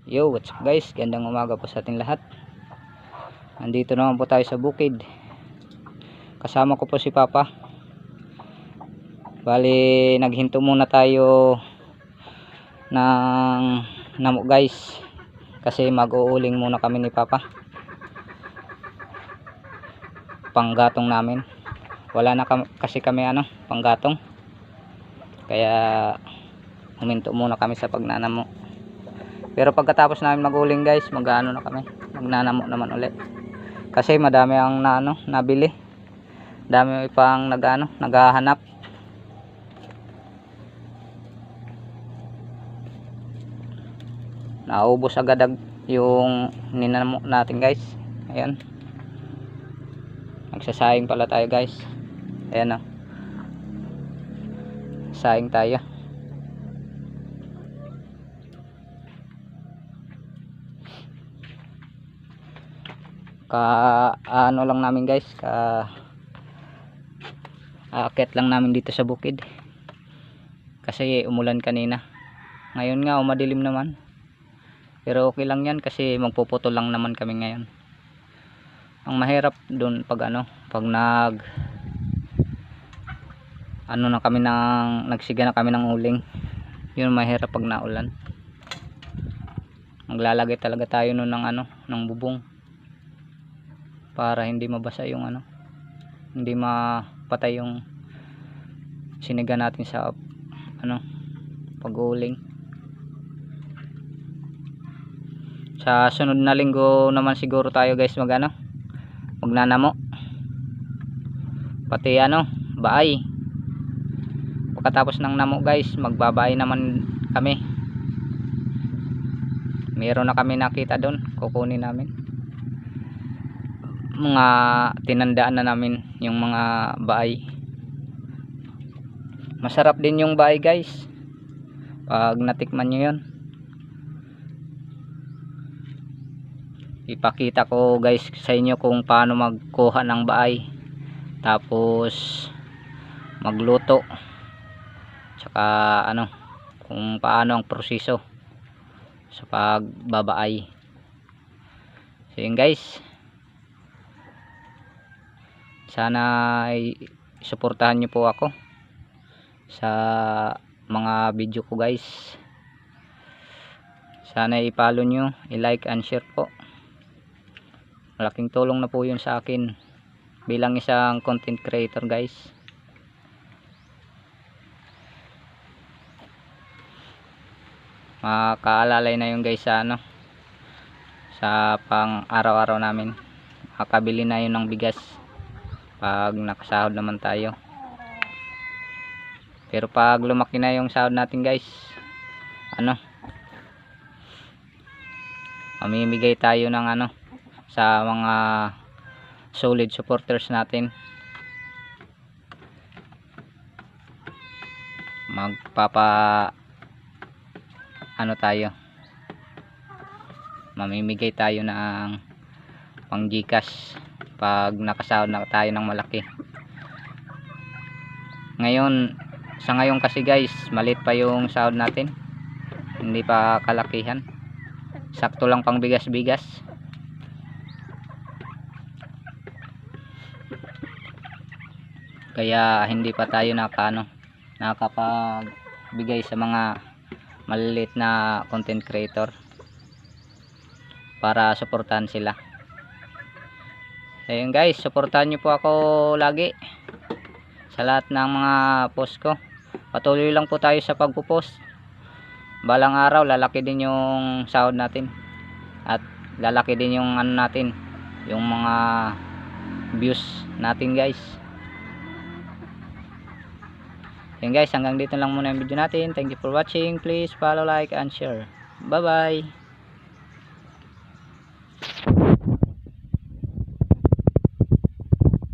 Yo, what's up guys? Gandang umaga po sa ating lahat. Nandito naman po tayo sa bukid. Kasama ko po si Papa. Bali, naghinto muna tayo ng namok guys. Kasi mag-uuling muna kami ni Papa. Panggatong namin. Wala na kasi kami panggatong. Kaya huminto muna kami sa pagnanamo. Pero pagkatapos namin mag-uling guys, mag-ano na kami, magnanamo naman ulit. Kasi madami ang nabili. Dami pang naghahanap. Naubos agad yung ninanamo natin guys. Ayan. Nagsasayang pala tayo guys. Ayan sayang tayo. Ano lang namin guys, aakyat lang namin dito sa bukid kasi umulan kanina. Ngayon nga madilim naman, pero okay lang yan kasi magpuputol lang naman kami ngayon. Ang mahirap dun pag na kami nagsiga na kami ng uling, yun mahirap pag naulan. Maglalagay talaga tayo nun ng bubong para hindi mabasa yung hindi mapatay yung siniga natin sa pag-uuling. Sa sunod na linggo naman siguro tayo guys magnanamo, pati baay. Pagkatapos ng namo guys, magbabaay naman kami. Meron na kami nakita doon, kukunin namin. Mga tinandaan na namin yung mga baay. Masarap din yung baay guys pag natikman nyo yun. Ipakita ko guys sa inyo kung paano magkuha ng baay, tapos magluto, tsaka kung paano ang proseso sa pagbabaay. So yun guys, sana ay suportahan nyo po ako sa mga video ko guys. Sana i-follow nyo, i-like and share po. Malaking tulong na po yun sa akin bilang isang content creator guys. Makaalalay na yun guys sa pang araw-araw namin. Makabili na yun ng bigas pag nakasahod naman tayo. Pero pag lumaki na yung sahod natin guys, mamimigay tayo ng sa mga solid supporters natin. Tayo mamimigay tayo ng pang GCash pag nakasahod na tayo ng malaki. Sa ngayon kasi guys, maliit pa yung sahod natin, hindi pa kalakihan, sakto lang pang bigas-bigas. Kaya hindi pa tayo nakapagbigay sa mga maliliit na content creator para suportahan sila. Ayun guys, suportahan nyo po ako lagi sa lahat ng mga post ko. Patuloy lang po tayo sa pagpo-post. Balang araw lalaki din yung sahod natin at lalaki din yung natin, yung mga views natin guys. Yan guys, hanggang dito lang muna yung video natin. Thank you for watching. Please follow, like and share. Bye bye.